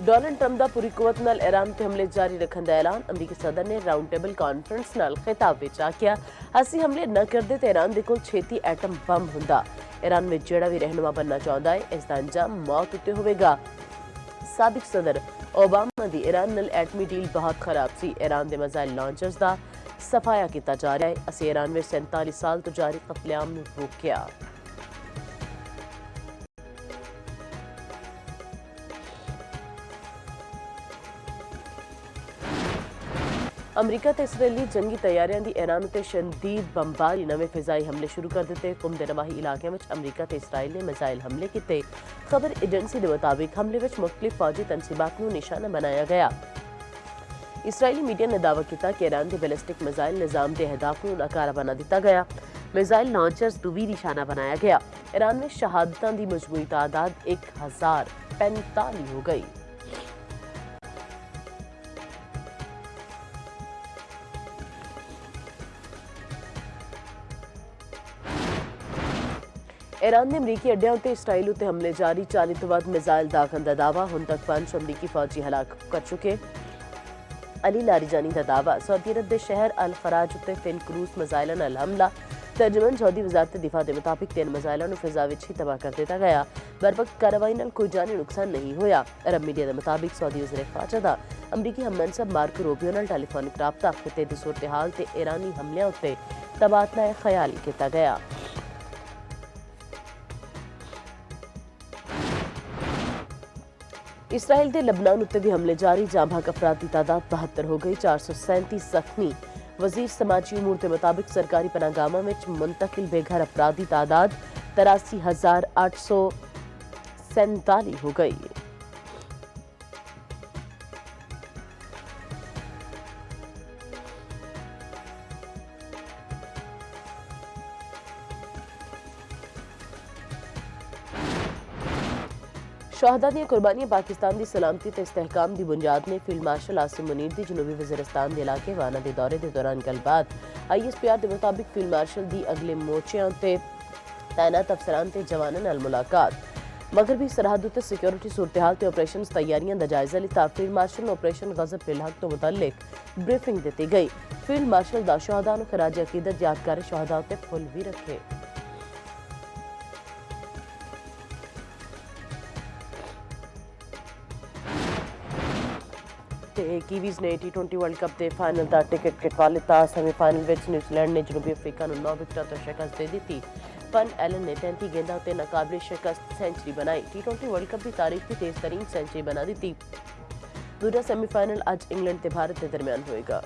Donald Trump का पूरी कुवत नाल ईरान ते हमले जारी रखने का ऐलान। अमरीकी सदर ने राउंड टेबल कॉन्फ्रेंस नाल खिताब विच आखिया, असीं हमले न करदे ते ईरान दे कोल छेती एटम बम हुंदा। ईरान में जिहड़ा भी रहनुमा बनना चाहुंदा है, इसका अंजाम मौत उत्ते होवेगा। साबिक सदर ओबामा दी ईरान नाल एटमी डील बहुत खराब सी। ईरान दे मिसाइल लॉन्चर्स का सफाया किया जा रहा है। असीं ईरान में 47 साल तो जारी कतलेआम नूं रोकिया। अमरीका ते इसराइली जंगी तैयारियां दी ईरान उत्ते शदीद बमबारी नवे फिजाई हमले शुरू कर दिते। कुम दे नवाही इलाके में अमरीका ते इसराइल ने मिसाइल हमले किए। खबर एजेंसी के मुताबिक हमले में मुख्तलिफ फौजी तनसीबात नूं निशाना बनाया गया। इसराइली मीडिया ने दावा किया कि ईरान के बैलिस्टिक मिसाइल निजाम के अहदाफ नूं नाकारा बना दिता गया। मिसाइल लॉन्चर्स नूं भी निशाना बनाया गया। ईरान में शहादतां दी मजमूई तादाद 1045 हो गई। ईरान ने अमरीकी अड्डियां उत्ते इसराइल उत्ते हमले जारी। 40 तो वध मिसाइल दागन का दावा। हुण तक 5 अमरीकी फौजी हलाक कर चुके। अली लारीजानी का दावा। सऊदी अरब के शहर अल खराज उत्ते 3 क्रूज मिसाइलां नाल हमला। तर्जमान सऊदी वजारत दिफा के मुताबिक 3 मिसाइलां नूं फिजा विच ही तबाह कर दिता गया। बरवक्त कार्रवाई नाल कोई जानी नुकसान नहीं होया। अरब मीडिया के मुताबिक सऊदी वज़ीर ख़ारजा दा अमरीकी हममनसब मार्को रूबियो नाल टेलीफोनिक राबता खिते दी सूरत हाल ते ईरानी हमलियां उत्ते तबादला ख्याल किया गया। इसराइल के लबनान उत्ते भी हमले जारी। जां भाग अफराद की तादाद 72 हो गई। 437 जख्मी। वजीर समाजी उमूर के मुताबिक सरकारी पनाहगाहों में मुंतकिल बेघर अफराद की तादाद 83,847 हो गई। शहादा दी कुर्बानियां पाकिस्तान की सलामती ते इस्तेहकाम की बुनियाद ने। फील्ड मार्शल आसिम मुनीर दी जनूबी वज़ीरिस्तान के इलाके वाना के दौरे के दौरान गलबात। ISPR के मुताबिक फील्ड मार्शल की अगले मोर्चों ते तैनात अफसरान ते जवानों नाल मुलाकात। मगरबी सरहद उत्ते सिक्योरिटी सूरत हाल ते ऑपरेशन तैयारियां दा जायजा लिता। फील्ड मार्शल ने ऑपरेशन गज़ब बिल हक तो मुतल्लिक ब्रीफिंग दी गई। फील्ड मार्शल दा शहादा नूं खराज अकीदत यादगार शहादा उत्ते फुल भी रखे। कीवीज़ ने T20 वर्ल्ड कप के फाइनल का टिकट कटवा लिता। सेमीफाइनल में न्यूजीलैंड ने जनूबी अफ्रीका को 9 विकेटों तो शिकस्त दे दी। फन एलन ने 33 गेंदों पर नाकाबिले शिकस्त सेंचुरी बनाई। T20 वर्ल्ड कप की तारीख की तेज तरीन सेंचुरी बना दी। दूसरा सेमीफाइनल आज इंग्लैंड ते भारत के दरमियान होएगा।